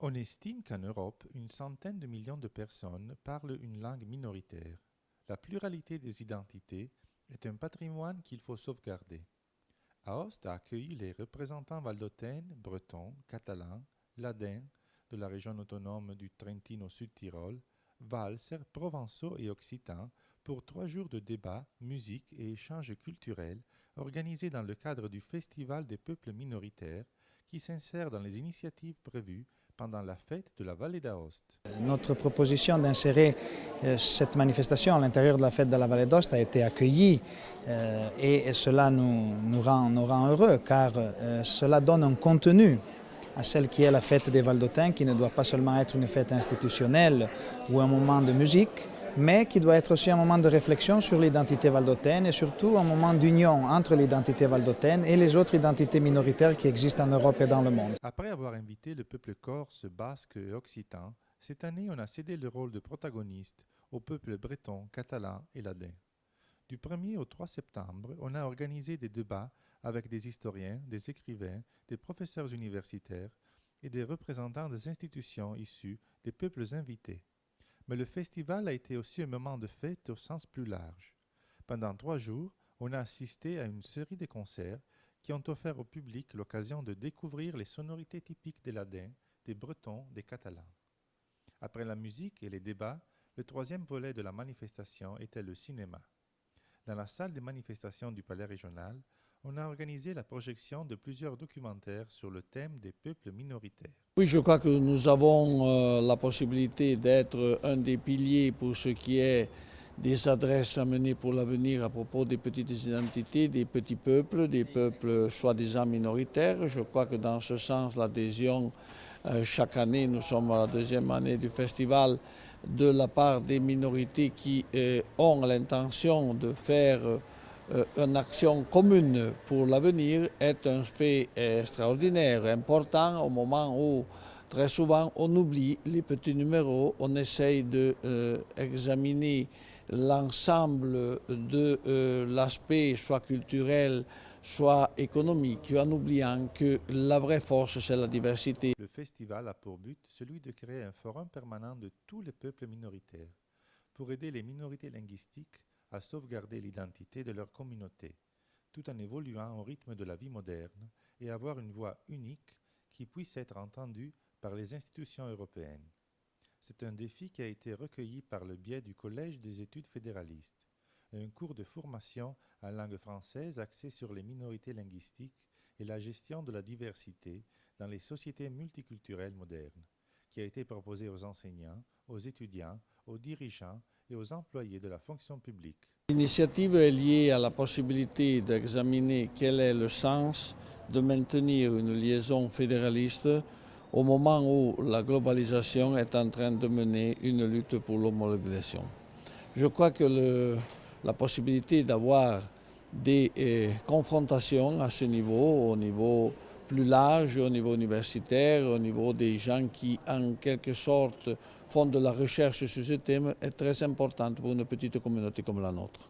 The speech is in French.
On estime qu'en Europe, une centaine de millions de personnes parlent une langue minoritaire. La pluralité des identités est un patrimoine qu'il faut sauvegarder. Aoste a accueilli les représentants valdôtains, bretons, catalans, ladins de la région autonome du Trentino-Sud-Tyrol, valses, provençaux et occitans pour 3 jours de débats, musique et échanges culturels organisés dans le cadre du Festival des peuples minoritaires qui s'insère dans les initiatives prévues pendant la fête de la vallée d'Aoste. Notre proposition d'insérer cette manifestation à l'intérieur de la fête de la vallée d'Aoste a été accueillie et cela nous rend heureux car cela donne un contenu à celle qui est la fête des Valdôtains, qui ne doit pas seulement être une fête institutionnelle ou un moment de musique, mais qui doit être aussi un moment de réflexion sur l'identité valdôtaine et surtout un moment d'union entre l'identité valdôtaine et les autres identités minoritaires qui existent en Europe et dans le monde. Après avoir invité le peuple corse, basque et occitan, cette année on a cédé le rôle de protagoniste au peuple breton, catalan et ladin. Du 1er au 3 septembre, on a organisé des débats avec des historiens, des écrivains, des professeurs universitaires et des représentants des institutions issues des peuples invités. Mais le festival a été aussi un moment de fête au sens plus large. Pendant 3 jours, on a assisté à une série de concerts qui ont offert au public l'occasion de découvrir les sonorités typiques des Ladins, des Bretons, des Catalans. Après la musique et les débats, le 3e volet de la manifestation était le cinéma. Dans la salle des manifestations du Palais régional, on a organisé la projection de plusieurs documentaires sur le thème des peuples minoritaires. Oui, je crois que nous avons la possibilité d'être un des piliers pour ce qui est des adresses à mener pour l'avenir à propos des petites identités, des petits peuples, des peuples soi-disant minoritaires. Je crois que dans ce sens, l'adhésion, chaque année, nous sommes à la 2e année du festival, de la part des minorités qui ont l'intention de faire une action commune pour l'avenir est un fait extraordinaire, important au moment où très souvent on oublie les petits numéros, on essaye d'examiner l'ensemble de l'aspect soit culturel, soit économique, en oubliant que la vraie force c'est la diversité. Le festival a pour but celui de créer un forum permanent de tous les peuples minoritaires pour aider les minorités linguistiques à sauvegarder l'identité de leur communauté, tout en évoluant au rythme de la vie moderne et avoir une voix unique qui puisse être entendue par les institutions européennes. C'est un défi qui a été recueilli par le biais du Collège des études fédéralistes, un cours de formation en langue française axé sur les minorités linguistiques et la gestion de la diversité dans les sociétés multiculturelles modernes, qui a été proposé aux enseignants, aux étudiants, aux dirigeants et aux employés de la fonction publique. L'initiative est liée à la possibilité d'examiner quel est le sens de maintenir une liaison fédéraliste au moment où la globalisation est en train de mener une lutte pour l'homologation. Je crois que la possibilité d'avoir des confrontations à ce niveau, au niveau plus large, au niveau universitaire, au niveau des gens qui en quelque sorte font de la recherche sur ce thème, est très importante pour une petite communauté comme la nôtre.